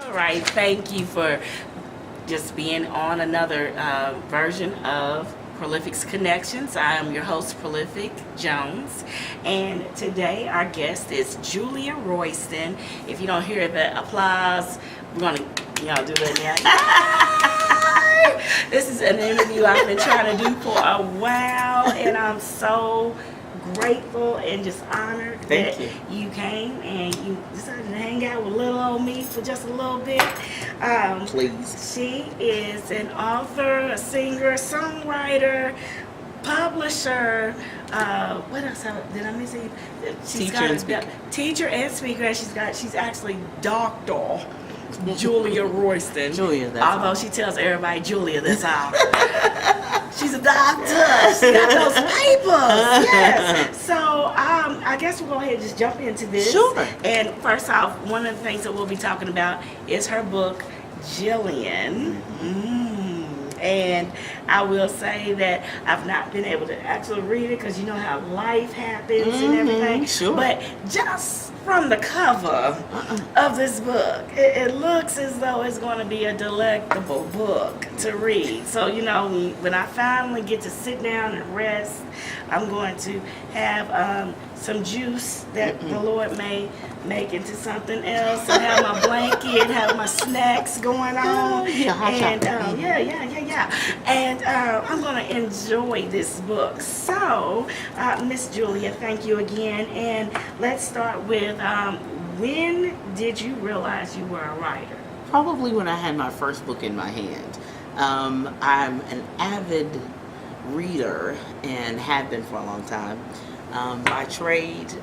All right, thank you for just being on another version of Prolific's Connections. I am your host, Prolific Jones, and today our guest is Julia Royston. If you don't hear the applause, we're gonna, do that now. This is an interview I've been trying to do for a while, and I'm so grateful and just honored that you came and you decided to hang out with little old me for just a little bit. Please. She is an author, a singer, songwriter, publisher. What else did I miss? Teacher and speaker. And she's actually Dr. Julia Royston. Julia, that's although all. She tells everybody Julia, that's all. She's a doctor. She got those papers. Yes. So I guess we'll go ahead and just jump into this. Sure. And first off, one of the things that we'll be talking about is her book, Jillian. And I will say that I've not been able to actually read it because you know how life happens and everything. Sure. But just from the cover of this book, it looks as though it's going to be a delectable book to read. So, when I finally get to sit down and rest, I'm going to have some juice that the Lord may make into something else, and have my blanket, have my snacks going on. And I'm going to enjoy this book. So, Miss Julia, thank you again. And let's start with, when did you realize you were a writer? Probably when I had my first book in my hand. I'm an avid reader and have been for a long time. By trade,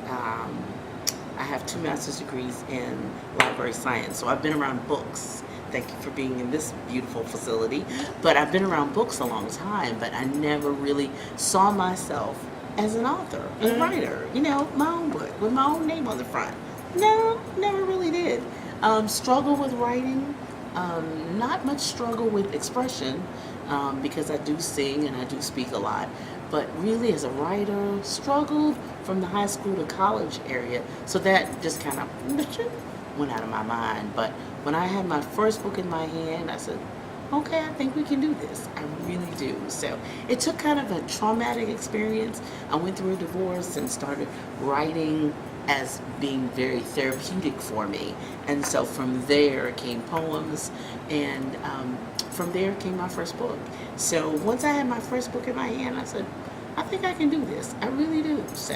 I have 2 master's degrees in library science, so I've been around books. Thank you for being in this beautiful facility. But I've been around books a long time, but I never really saw myself as an author, a writer, my own book with my own name on the front. No, never really did. Struggle with writing, not much struggle with expression, because I do sing and I do speak a lot. But really, as a writer, struggled from the high school to college area. So that just kind of went out of my mind. But when I had my first book in my hand, I said, okay, I think we can do this. I really do. So it took kind of a traumatic experience. I went through a divorce and started writing as being very therapeutic for me. And so from there came poems, and from there came my first book. So once I had my first book in my hand, I said, I think I can do this. I really do. So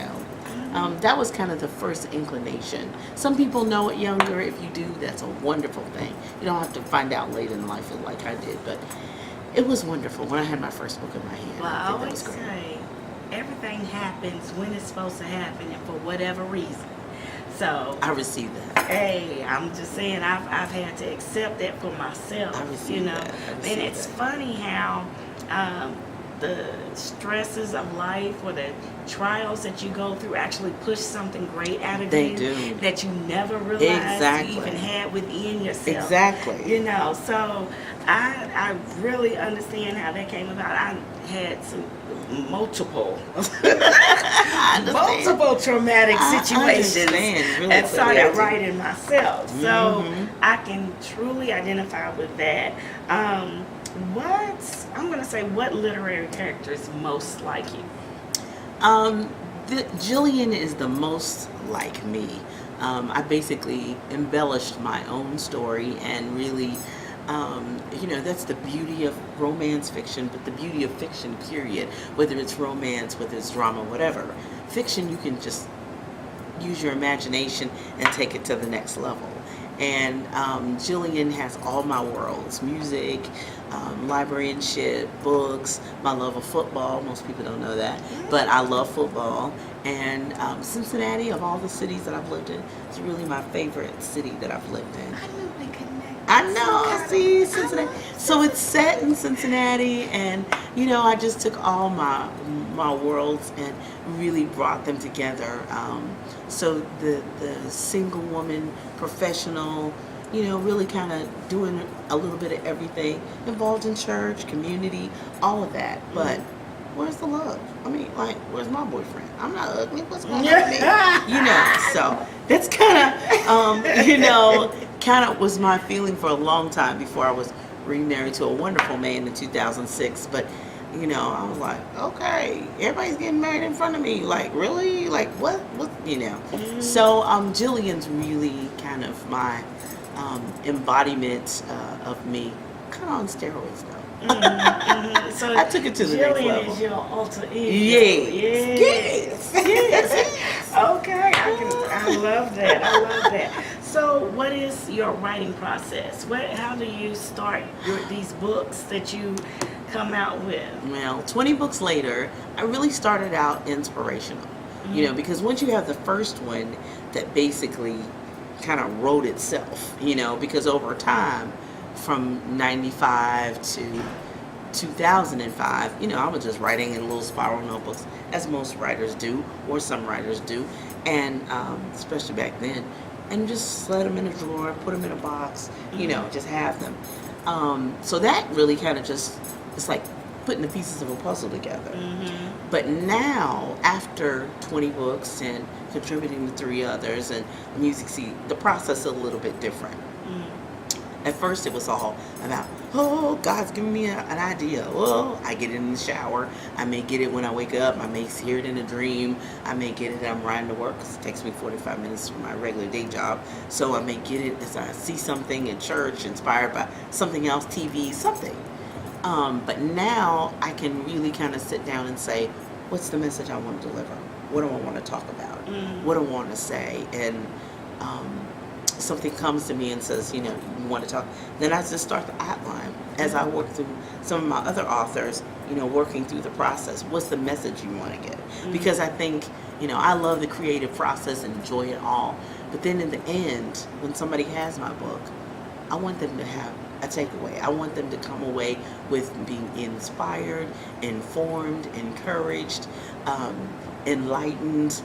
that was kind of the first inclination. Some people know it younger. If you do, that's a wonderful thing. You don't have to find out late in life like I did, but it was wonderful when I had my first book in my hand. Well, I always say everything happens when it's supposed to happen and for whatever reason. So I received that. Hey, I'm just saying I've had to accept that for myself. I received that. And it's funny how the stresses of life or the trials that you go through actually push something great out of you that you never realized you even had within yourself. Exactly. So I really understand how that came about. I had some multiple traumatic situations really and started writing myself. So I can truly identify with that. What literary character is most like you? Jillian is the most like me. I basically embellished my own story and really, that's the beauty of romance fiction, but the beauty of fiction, period. Whether it's romance, whether it's drama, whatever. Fiction, you can just use your imagination and take it to the next level. And Jillian has all my worlds: music, librarianship, books, my love of football. Most people don't know that, but I love football. And Cincinnati, of all the cities that I've lived in, is really my favorite city that I've lived in. I knew we connected. I know, see, Cincinnati. So it's set in Cincinnati, and I just took all my worlds and really brought them together. So the single woman, professional, really kind of doing a little bit of everything, involved in church, community, all of that. But where's the love? I mean, where's my boyfriend? I'm not ugly. What's going on with me? So that's kind of, kind of was my feeling for a long time before I was remarried to a wonderful man in 2006. But you know, I was like, okay, everybody's getting married in front of me. Like, really? Like, what? You know? So, Jillian's really kind of my embodiment of me, kind of on steroids, though. So I took it to the next Jillian level. is your alter ego. Yes. Yes. Okay. I love that. I love that. So, what is your writing process? How do you start these books that you come out with? Well, 20 books later, I really started out inspirational. You know, because once you have the first one that basically kind of wrote itself, you know, because over time, from 95 to 2005, you know, I was just writing in little spiral notebooks, as most writers do, or some writers do, and especially back then, and just let them in a drawer, put them in a box, you know, just have them. So that really kind of just, it's like putting the pieces of a puzzle together. But now, after 20 books and contributing to 3 others and Music Seed, the process is a little bit different. At first, it was all about, oh, God's giving me an idea. Oh, I get it in the shower. I may get it when I wake up. I may hear it in a dream. I may get it as I'm riding to work, because it takes me 45 minutes from my regular day job. So I may get it as I see something in church, inspired by something else, TV, something. But now I can really kind of sit down and say, what's the message I want to deliver? What do I want to talk about? What do I want to say? And something comes to me and says, you know, you want to talk, then I just start to outline as I work through some of my other authors, you know, working through the process. What's the message you want to get? Because I think, you know, I love the creative process and enjoy it all. But then in the end, when somebody has my book, I want them to have a takeaway. I want them to come away with being inspired, informed, encouraged, enlightened,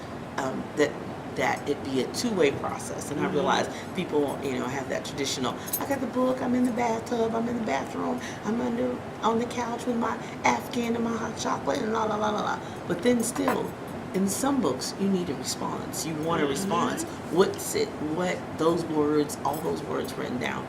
that it be a two-way process. And I realize people, you know, have that traditional, I got the book, I'm in the bathtub, I'm in the bathroom, I'm on the couch with my Afghan and my hot chocolate and la la la la la. But then still, in some books, you need a response. You want a response. What's it? What those words, all those words written down,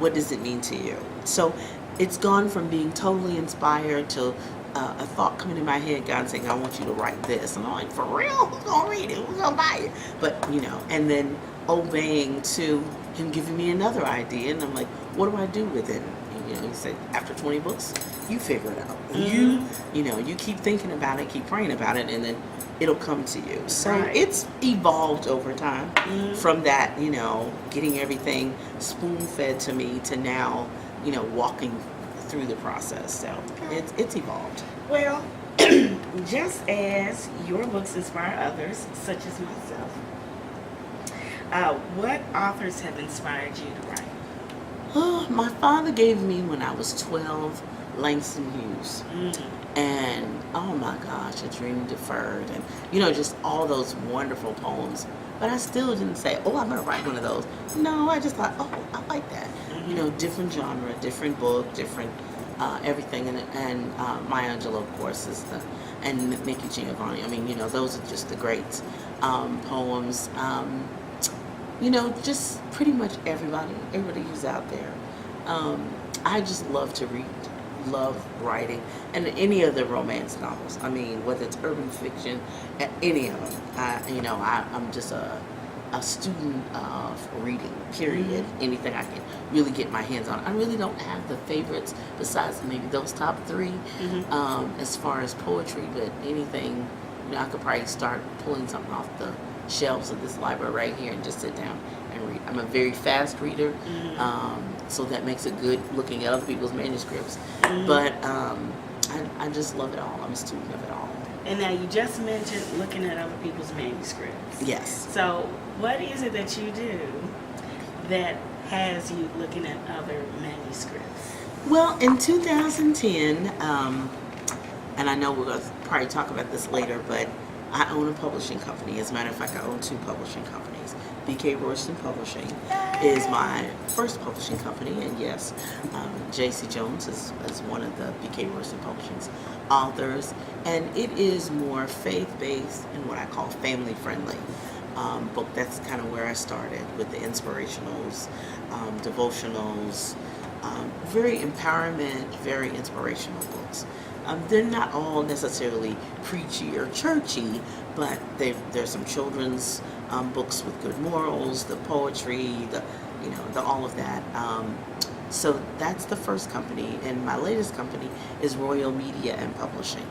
what does it mean to you? So it's gone from being totally inspired to a thought coming in my head, God saying, I want you to write this. And I'm like, for real? Who's going to read it? Who's going to buy it? But, you know, and then obeying to him giving me another idea. And I'm like, what do I do with it? And, you know, he said, after 20 books, you figure it out. You know, you keep thinking about it, keep praying about it, and then it'll come to you. So it's evolved over time from that, you know, getting everything spoon-fed to me to now, you know, walking through the process. So it's evolved. Well, just as your books inspire others, such as myself, what authors have inspired you to write? Oh, my father gave me, when I was 12, Langston Hughes. And oh my gosh, A Dream Deferred, and you know, just all those wonderful poems. But I still didn't say, oh, I'm gonna write one of those. No, I just thought, oh, I like that. You know, different genre, different book, different everything. And Maya Angelou, of course, is and Nikki Giovanni. I mean, you know, those are just the great poems. You know, just pretty much everybody who's out there. I just love to read, love writing, and any of the romance novels. I mean, whether it's urban fiction, any of them. You know, I'm just a student of reading, period. Anything I can really get my hands on. I really don't have the favorites besides maybe those top 3 as far as poetry, but anything, you know, I could probably start pulling something off the shelves of this library right here and just sit down and read. I'm a very fast reader, so that makes it good looking at other people's manuscripts. But I just love it all. I'm a student of it all. And now you just mentioned looking at other people's manuscripts. Yes. So what is it that you do that has you looking at other manuscripts? Well, in 2010, and I know we're going to probably talk about this later, but I own a publishing company. As a matter of fact, I own 2 publishing companies. BK Royston Publishing is my first publishing company, and yes, J.C. Jones is one of the BK Royston Publishing's authors, and it is more faith-based and what I call family-friendly. book. That's kind of where I started with the inspirationals, devotionals, very empowerment, very inspirational books. They're not all necessarily preachy or churchy, but there's some children's books with good morals, the poetry, the all of that. So that's the first company, and my latest company is Royal Media and Publishing.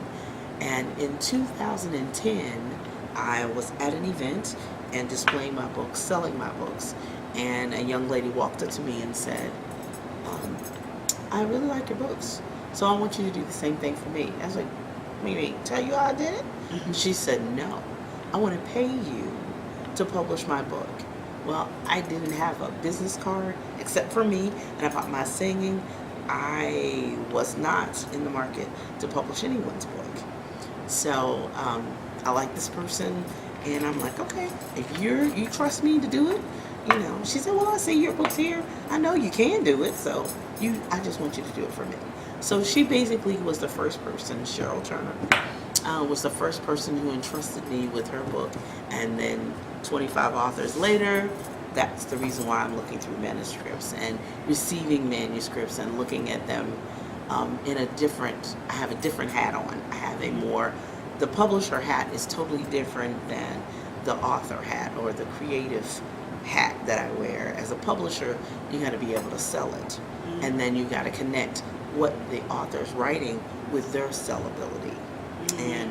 And in 2010, I was at an event and displaying my books, selling my books, and a young lady walked up to me and said, I really like your books, so I want you to do the same thing for me. I was like, maybe tell you how I did it? Mm-hmm. She said, no, I want to pay you to publish my book. Well, I didn't have a business card except for me and about my singing. I was not in the market to publish anyone's book. So I like this person, and I'm like, okay, if you trust me to do it, She said, well, I see your books here. I know you can do it, so I just want you to do it for me. So she basically was the first person, Cheryl Turner, was the first person who entrusted me with her book. And then 25 authors later, that's the reason why I'm looking through manuscripts and receiving manuscripts and looking at them I have a different hat on. I have the publisher hat is totally different than the author hat or the creative hat that I wear. As a publisher, you got to be able to sell it. Mm-hmm. And then you got to connect what the author's writing with their sellability. Mm-hmm. And,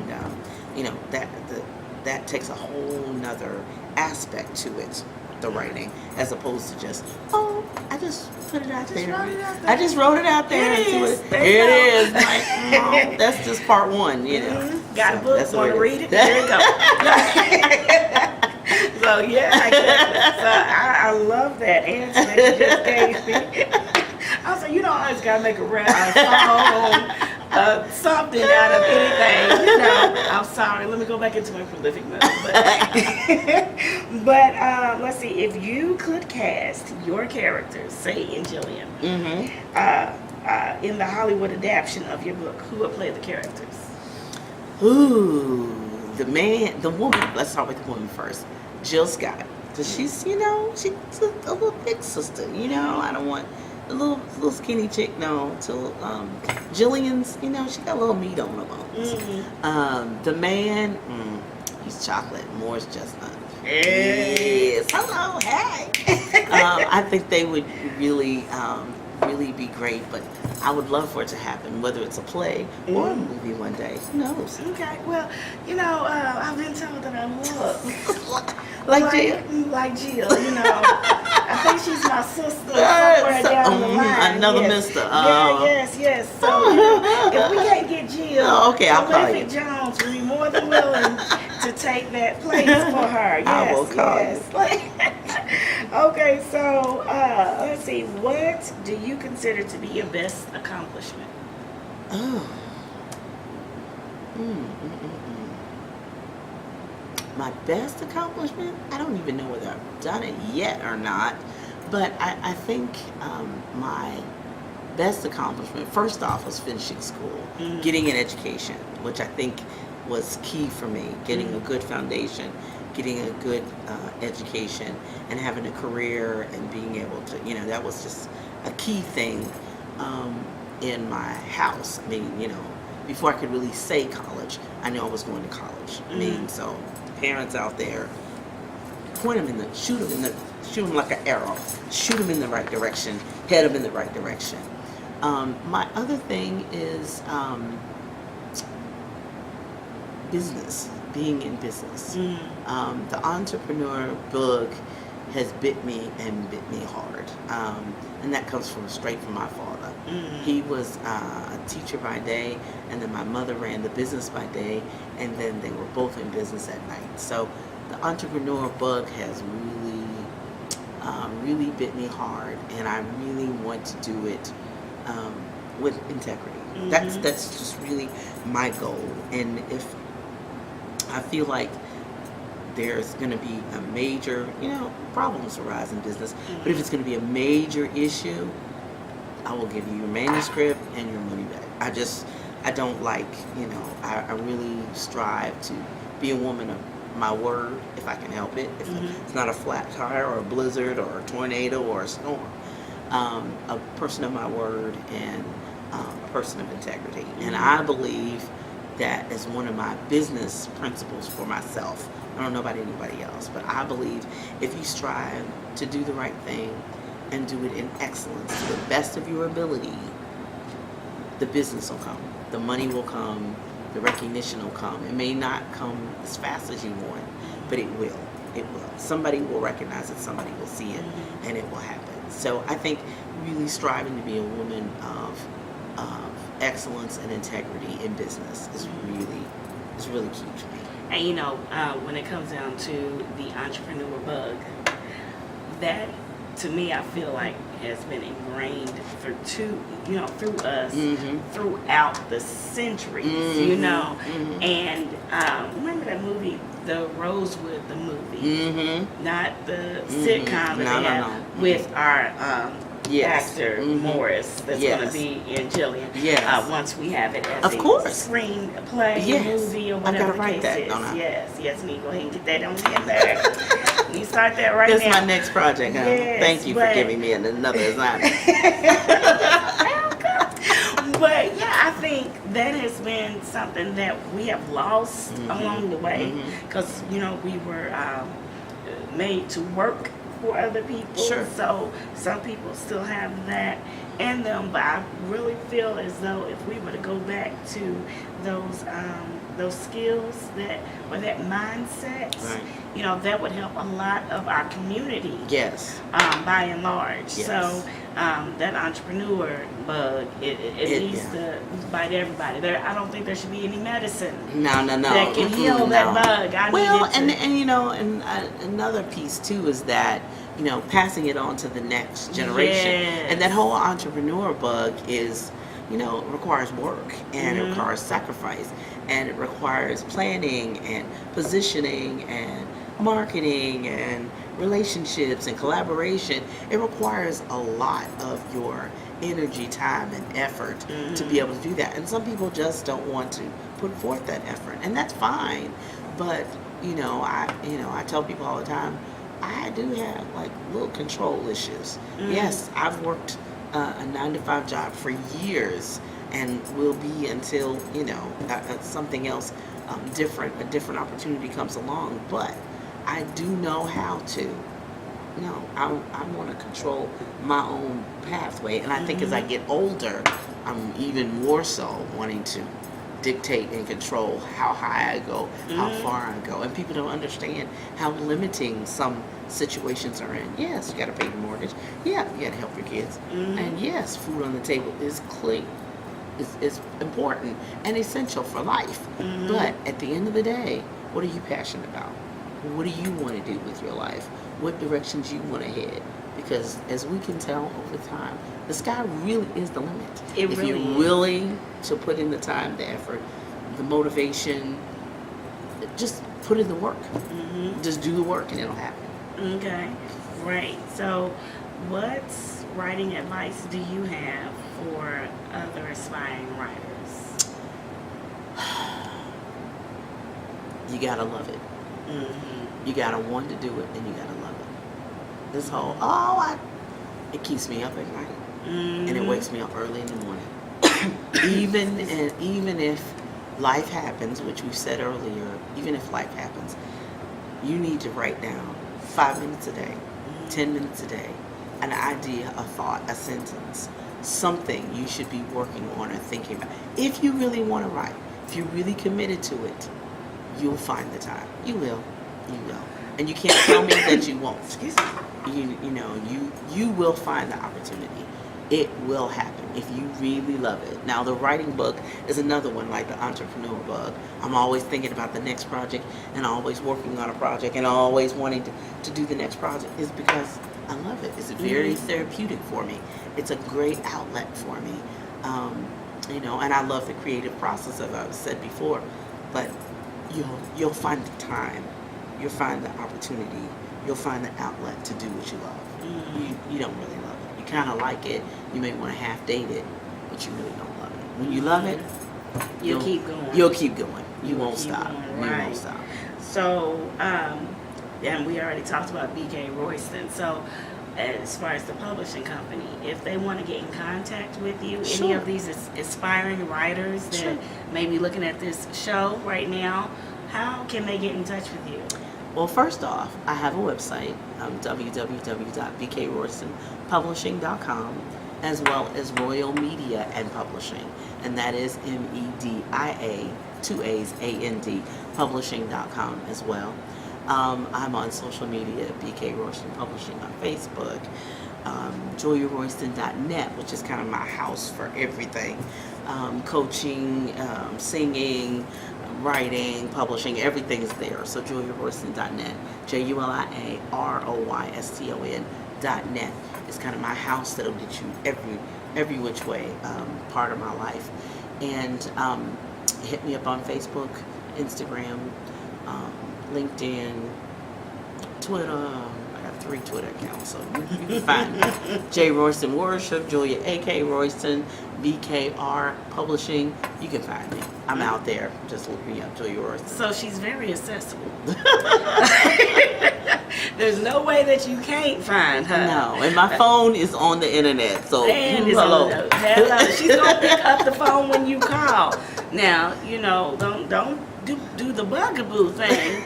that takes a whole nother aspect to it, the writing, as opposed to just, I just put it out there. I just wrote it out there. Here it is. Like, that's just part one, Mm-hmm. Got a book, want to read it? There you go. So, yeah, I love that answer that you just gave me. I was like, I always got to make a song, something out of anything. I'm sorry. Let me go back into my prolific mode. But let's see. If you could cast your characters, say in Jillian, in the Hollywood adaptation of your book, who would play the characters? Ooh, the woman. Let's start with the woman first. Jill Scott. Because she's, she's a little big sister. I don't want a little skinny chick, no. Till Jillian's, she got a little meat on her bones. Mm-hmm. The man, he's chocolate. Moore's chestnut. Yes. Hello, hey. I think they would really be great, but I would love for it to happen, whether it's a play or a movie one day. Who knows? Okay. Well, I've been told that I look like Jill. Like Jill. I think she's my sister somewhere down the line. Another yes. mister. Yes. So if we can't get Jill, I'll call you. Jones will be more than willing to take that place for her. Yes, I will call you. Okay, so let's see. What do you consider to be your best accomplishment? My best accomplishment? I don't even know whether I've done it yet or not, but I think my best accomplishment, first off, was finishing school, getting an education, which I think was key for me, getting a good foundation, getting a good education, and having a career and being able to, that was just a key thing in my house. I mean, before I could really say college, I knew I was going to college. I mean, so parents out there, shoot them like an arrow, shoot them in the right direction, head them in the right direction. My other thing is business, being in business. The entrepreneur bug has bit me hard, and that comes straight from my father. He was a teacher by day, and then my mother ran the business by day, and then they were both in business at night. So the entrepreneur bug has really bit me hard, and I really want to do it with integrity. That's just really my goal. And if I feel like there's going to be a major, problems arise in business, but if it's going to be a major issue, I will give you your manuscript and your money back. I don't like, I really strive to be a woman of my word if I can help it. If it's not a flat tire or a blizzard or a tornado or a storm. A person of my word and a person of integrity. And I believe that is one of my business principles for myself. I don't know about anybody else, but I believe if you strive to do the right thing and do it in excellence to the best of your ability, the business will come, the money will come, the recognition will come. It may not come as fast as you want, but it will. It will. Somebody will recognize it, somebody will see it, and it will happen. So I think really striving to be a woman of excellence and integrity in business is really key to me. And you know, when it comes down to the entrepreneur bug, that to me I feel like has been ingrained through us throughout the centuries, you know. And remember that movie, the Rosewood, the movie, not the sitcom that they have with our actor Morris that's going to be in Jillian. Once we have it as a screenplay, movie, or whatever the case is. Yes, me go ahead and get that on in there. You start that right now. That's my next project. Thank you for giving me another assignment. But yeah, I think that has been something that we have lost along the way, because you know we were made to work for other people. So some people still have that in them, but I really feel as though if we were to go back to those skills that mindset, you know, that would help a lot of our community. By and large. So that entrepreneur bug, it needs to bite everybody. I don't think there should be any medicine. No. That can heal that bug. And you know, and another piece too is that, you know, passing it on to the next generation. And that whole entrepreneur bug is, you know, requires work and it requires sacrifice and it requires planning and positioning and marketing and relationships and collaboration. It requires a lot of your energy, time, and effort to be able to do that. And some people just don't want to put forth that effort, and that's fine. But you know, I tell people all the time, I do have like little control issues. Yes, I've worked a 9-to-5 job for years, and will be until, you know, something else a different opportunity comes along. But I do know how to. No, I want to control my own pathway, and I think as I get older, I'm even more so wanting to dictate and control how high I go, how far I go. And people don't understand how limiting some situations are in. Yes, you got to pay your mortgage. Yeah, you got to help your kids. And yes, food on the table is clean. It's important and essential for life. But at the end of the day, what are you passionate about? What do you want to do with your life? What directions you want to head? Because as we can tell over time, the sky really is the limit. If you're willing to put in the time, the effort, the motivation, just put in the work. Just do the work and it'll happen. Okay, great. So what writing advice do you have for other aspiring writers? You gotta love it. You gotta want to do it, and you gotta love it. This whole it keeps me up at night, and it wakes me up early in the morning. even if life happens, which we said earlier, even if life happens, you need to write down 5 minutes a day, 10 minutes a day, an idea, a thought, a sentence, something you should be working on or thinking about. If you really want to write, if you're really committed to it, you'll find the time. You will. And you can't tell me that you won't. Excuse me. You will find the opportunity. It will happen if you really love it. Now, the writing bug is another one, like the entrepreneur bug. I'm always thinking about the next project and always working on a project and always wanting to do the next project. Is because I love it. It's very therapeutic for me. It's a great outlet for me. And I love the creative process, as I've said before. But you'll find the time, you'll find the opportunity, you'll find the outlet to do what you love. You don't really love it. You kind of like it. You may want to half date it, but you really don't love it. When you love it, you'll keep going. You'll keep going. You won't stop. You won't stop. So, and we already talked about BK Royston. So, as far as the publishing company, if they want to get in contact with you, any Sure. of these aspiring writers that Sure. may be looking at this show right now, how can they get in touch with you? Well, first off, I have a website, www.bkroystonpublishing.com, as well as Royal Media and Publishing, and that is MEDIA, 2 A's, AND, publishing.com as well. I'm on social media, BK Royston Publishing on Facebook, JuliaRoyston.net, which is kind of my house for everything, coaching, singing, writing, publishing, everything is there. So JuliaRoyston.net, JuliaRoyston.net is kind of my house that'll get you every which way part of my life. And hit me up on Facebook, Instagram, LinkedIn, Twitter. I got 3 Twitter accounts, so you can find me. J. Royston Worship, Julia A.K. Royston, BKR Publishing. You can find me. I'm out there. Just look me up, Julia Royston. So she's very accessible. There's no way that you can't find her. No, and my phone is on the internet, so Hello. She's gonna pick up the phone when you call. Now, don't do the bugaboo thing.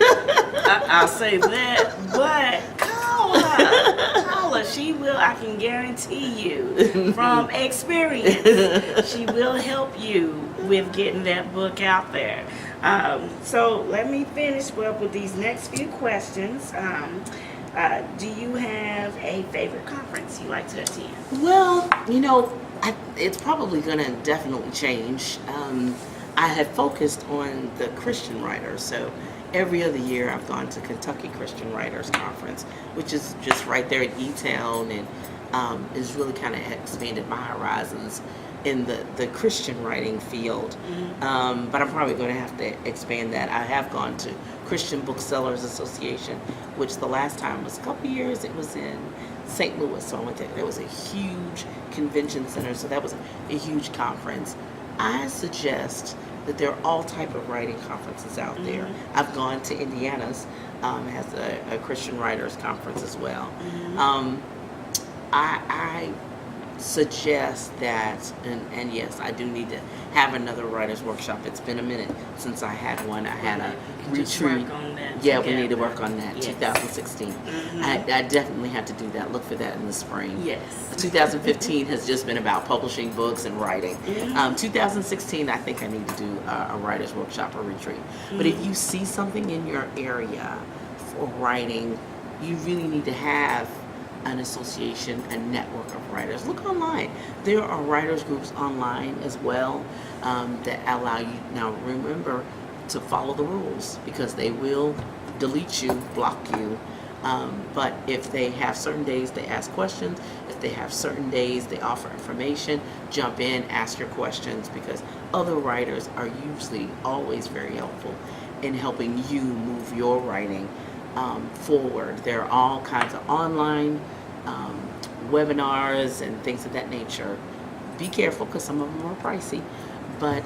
I'll say that, but call her. She will. I can guarantee you, from experience, she will help you with getting that book out there. So let me finish up with these next few questions. Do you have a favorite conference you like to attend? Well, it's probably going to definitely change. I have focused on the Christian writers, so every other year I've gone to Kentucky Christian Writers Conference, which is just right there in E-Town, and has really kind of expanded my horizons in the Christian writing field. Mm-hmm. But I'm probably going to have to expand that. I have gone to Christian Booksellers Association, which the last time was a couple years. It was in St. Louis, so I went there. There was a huge convention center, so that was a huge conference. I suggest that there are all type of writing conferences out there. Mm-hmm. I've gone to Indiana's, has a Christian Writers Conference as well. Mm-hmm. I suggest that, and yes, I do need to have another writer's workshop. It's been a minute since I had one. I had a retreat. Yeah, we need to work on that. Yes. 2016. Mm-hmm. I definitely have to do that. Look for that in the spring. Yes. 2015 has just been about publishing books and writing. Mm-hmm. 2016, I think I need to do a writer's workshop or retreat. Mm-hmm. But if you see something in your area for writing, you really need to have an association, a network of writers. Look online. There are writers groups online as well that allow you. Now remember to follow the rules, because they will delete you, block you. But if they have certain days, they ask questions. If they have certain days, they offer information. Jump in, ask your questions, because other writers are usually always very helpful in helping you move your writing forward. There are all kinds of online webinars and things of that nature. Be careful, because some of them are pricey, but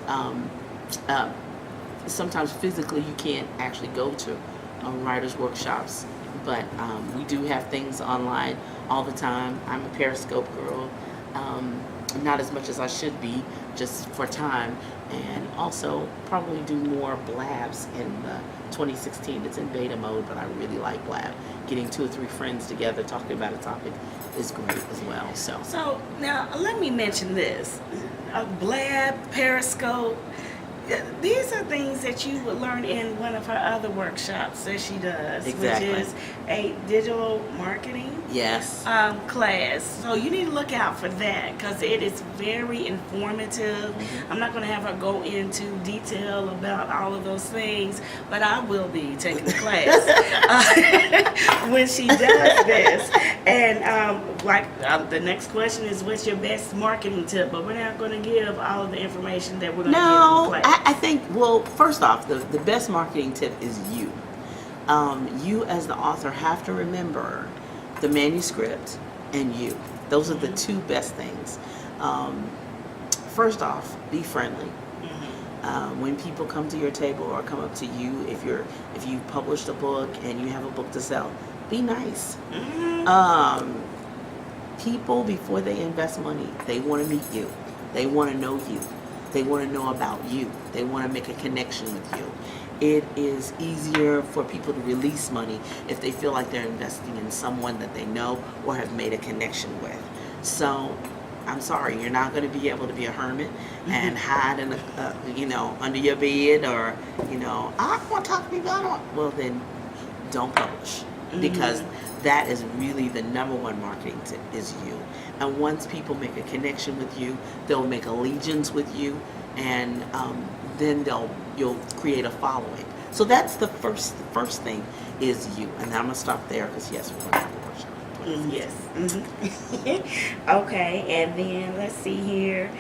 sometimes physically you can't actually go to writers' workshops, but we do have things online all the time. I'm a Periscope girl, not as much as I should be, just for time, and also probably do more blabs in 2016. It's in beta mode, but I really like blab. Getting 2 or 3 friends together talking about a topic is great as well. So now let me mention this: blab, Periscope. These are things that you would learn in one of her other workshops that she does, Exactly. which is a digital marketing Yes. class. So you need to look out for that, because it is very informative. Mm-hmm. I'm not going to have her go into detail about all of those things, but I will be taking the class when she does this. And the next question is, what's your best marketing tip? But we're not going to give all of the information that we're going to give in the class. I think, well, first off, the best marketing tip is you. You as the author have to remember the manuscript and you. Those are the 2 best things. First off, be friendly. When people come to your table or come up to you, if you published a book and you have a book to sell, be nice. People, before they invest money, they want to meet you. They want to know you. They want to know about you. They want to make a connection with you. It is easier for people to release money if they feel like they're investing in someone that they know or have made a connection with. So, I'm sorry, you're not going to be able to be a hermit and hide in under your bed, or I don't want to talk to people. Well, then don't publish, because that is really the number one marketing tip, is you. And once people make a connection with you, they'll make allegiance with you, and then you'll create a following. So that's the first thing, is you. And I'm gonna stop there, because yes, we're gonna have a workshop. Yes. Okay, and then let's see here.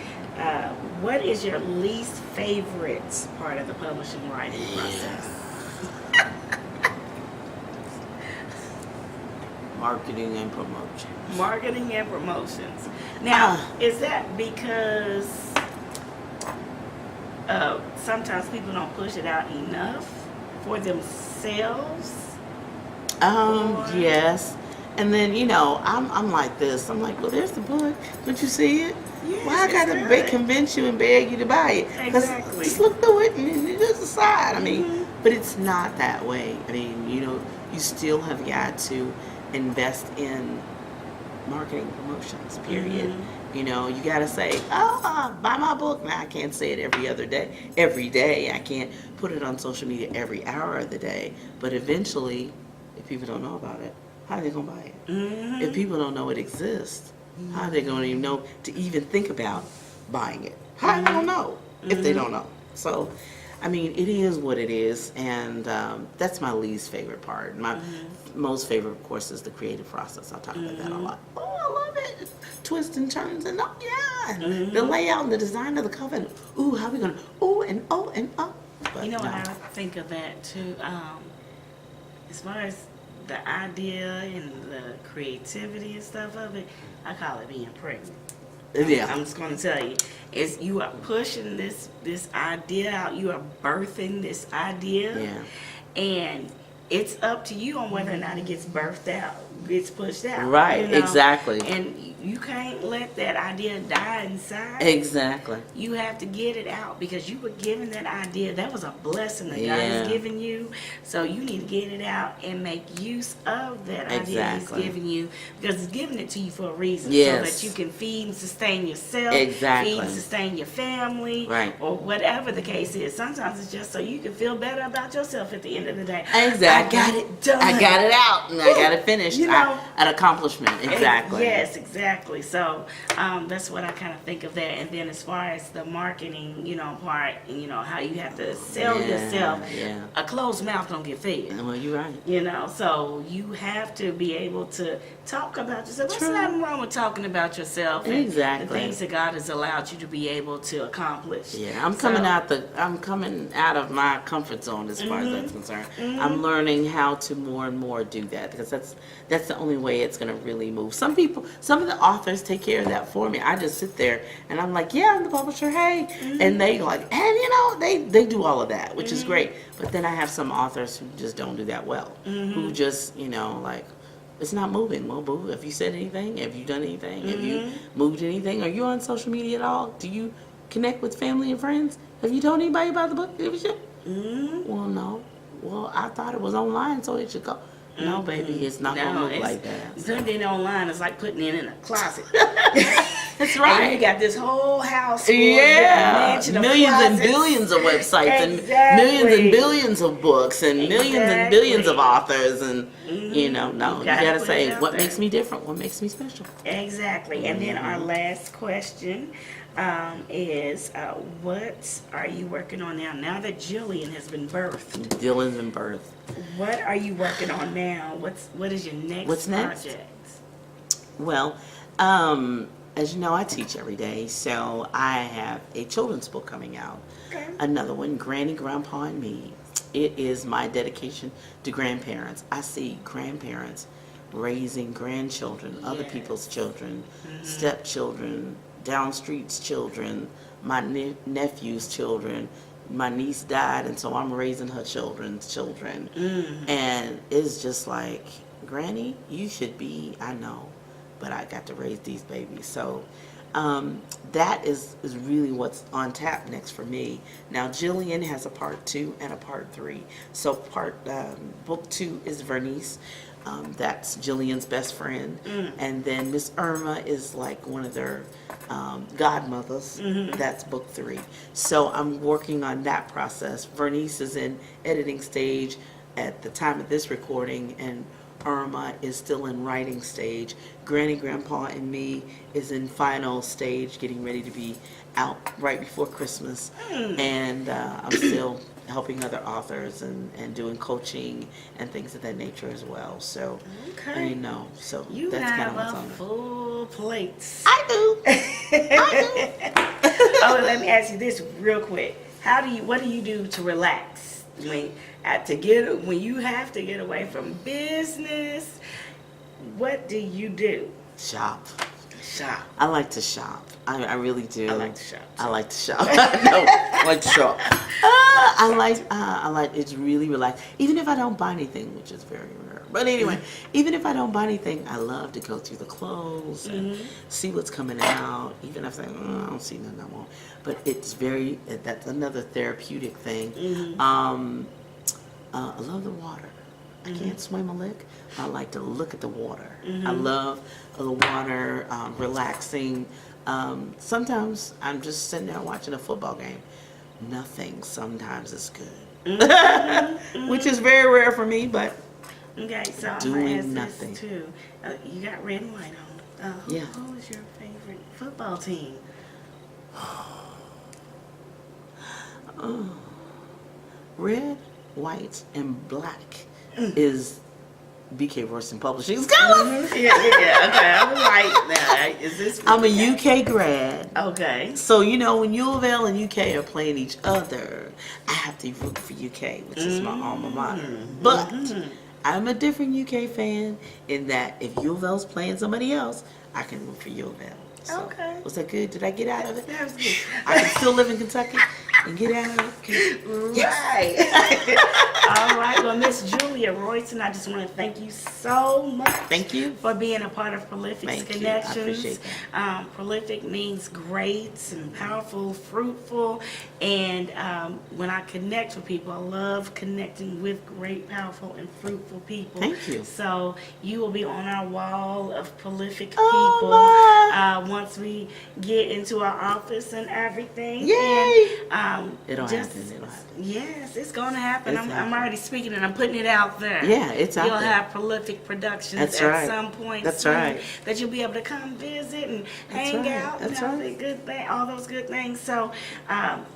What is your least favorite part of the publishing writing process? Marketing and promotion. Marketing and promotions. Now, is that because sometimes people don't push it out enough for themselves? Yes. And then, I'm like this. I'm like, well, there's the book. Don't you see it? Yes, Why I gotta convince you and beg you to buy it? Exactly. Just look through it and you just decide. I mean, but it's not that way. I mean, you still have got to invest in marketing promotions, period. You got to say, buy my book. Now, I can't say it every day. I can't put it on social media every hour of the day. But eventually, if people don't know about it, how are they going to buy it? If people don't know it exists, how are they going to even know to even think about buying it? How are they going to know if they don't know? So, I mean, it is what it is, and that's my least favorite part. My most favorite, of course, is the creative process. I'll talk about that a lot. Oh, I love it. Twists and turns, and the layout and the design of the cover. And, ooh, how are we going to, and oh. But, what I think of that, too, as far as the idea and the creativity and stuff of it, I call it being pregnant. Yeah. I'm just going to tell you, is you are pushing this idea out. You are birthing this idea. Yeah. And it's up to you on whether or not it gets birthed out, gets pushed out. Right, exactly. And you can't let that idea die inside. Exactly. You have to get it out, because you were given that idea. That was a blessing that God has given you. So you need to get it out and make use of that idea He's given you, because He's giving it to you for a reason. Yes. So that you can feed and sustain yourself. Exactly. Feed and sustain your family. Right. Or whatever the case is. Sometimes it's just so you can feel better about yourself at the end of the day. Exactly. I got it done. I got it out, and I got it finished. An accomplishment. Exactly. Yes, exactly. So that's what I kind of think of that. And then as far as the marketing, part, how you have to sell yourself, a closed mouth don't get fed. Well, you're right. So you have to be able to talk about yourself. There's nothing wrong with talking about yourself and exactly. the things that God has allowed you to be able to accomplish. Yeah, I'm coming out of my comfort zone as far as that's concerned. I'm learning how to more and more do that, because that's the only way it's going to really move. Some of the authors take care of that for me. I just sit there and I'm like, yeah, I'm the publisher, hey. And they like, and they do all of that, which is great. But then I have some authors who just don't do that well, who just, like, it's not moving. Well, boo, have you said anything? Have you done anything? Have you moved anything? Are you on social media at all? Do you connect with family and friends? Have you told anybody about the book? Well, no. Well, I thought it was online, so it should go. No, baby, it's not going to look like that. Putting it online is like putting it in a closet. That's right. And you got this whole house full of millions and billions of websites and millions and billions of books and millions and billions of authors and you gotta say what makes me different, what makes me special. Exactly. And then our last question is what are you working on now that Jillian has been birthed? Dylan's been birthed. What are you working on now? What is your next project? Well, as you know, I teach every day, so I have a children's book coming out. Okay. Another one, Granny, Grandpa, and Me. It is my dedication to grandparents. I see grandparents raising grandchildren, other people's children, stepchildren, down streets children, my nephew's children, my niece died, and so I'm raising her children's children. And it's just like, Granny, you should be, I know, but I got to raise these babies. So that is really what's on tap next for me. Now, Jillian has a part 2 and a part 3. So book 2 is Vernice. That's Jillian's best friend. And then Miss Irma is like one of their godmothers. That's book 3. So I'm working on that process. Vernice is in editing stage at the time of this recording, and Irma is still in writing stage. Granny, Grandpa, and Me is in final stage, getting ready to be out right before Christmas. And I'm still helping other authors and doing coaching and things of that nature as well. So, so you that's kind of what's have on a it. full plate. I do. Oh, let me ask you this real quick. What do you do to relax when you have to get away from business? What do you do? Shop. Shop. I like to shop. I really do. I like to shop. I like to shop. No, I like to shop. I like it's really relaxed. Even if I don't buy anything, which is very rare. But anyway, even if I don't buy anything, I love to go through the clothes and see what's coming out. Even if I don't see nothing I want. But that's another therapeutic thing. I love the water. I can't swim a lick. I like to look at the water. I love the water, relaxing. Sometimes I'm just sitting there watching a football game. Nothing sometimes is good, which is very rare for me, but okay, so I'm doing gonna ask nothing. this too. You got red and white on. Yeah. Who is your favorite football team? Red, white, and black is BK Royston Publishing's colors. Yeah. Okay, I'm right now. Is this? I'm a UK grad. Okay. So, when U of L and UK are playing each other, I have to root for UK, which is my alma mater. But I'm a different UK fan in that if U of L's playing somebody else, I can root for U of L. So, Okay. was that good? Did I get out of it? That was good. I can still live in Kentucky and get out of it? Okay. Right. All right. Well, Miss Julia Royston, I just want to thank you so much. Thank you. For being a part of Prolific's Thank you. Connections. I appreciate that. Prolific means great and powerful, fruitful. And when I connect with people, I love connecting with great, powerful, and fruitful people. Thank you. So you will be on our wall of prolific people once we get into our office and everything. Yay! And, It'll just, happen. It'll happen. Yes, it's going to happen. It's I'm happening. already speaking and I'm putting it out there. Yeah, it's out You'll there. have Prolific Productions That's at right. some point That's soon right. that you'll be able to come visit and That's hang right. out That's and all right. the good thing, all those good things. So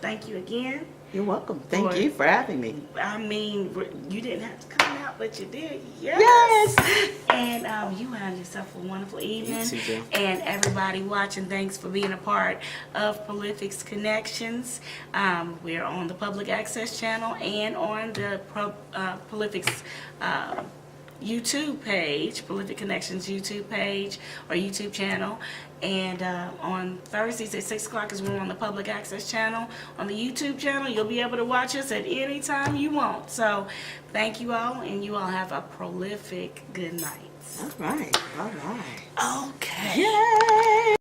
thank you again. You're welcome. Thank For- you for having me. I mean, you didn't have to come out, but you did. Yes. And you have yourself a wonderful evening. You too, Jill. And everybody watching, thanks for being a part of Prolific's Connections. We're on the public access channel and on the Prolific's YouTube page, Prolific Connections YouTube page or YouTube channel. And on Thursdays at 6 o'clock is when we're on the public access channel. On the YouTube channel, you'll be able to watch us at any time you want. So thank you all, and you all have a prolific good night. All right. All right. Okay. Yay!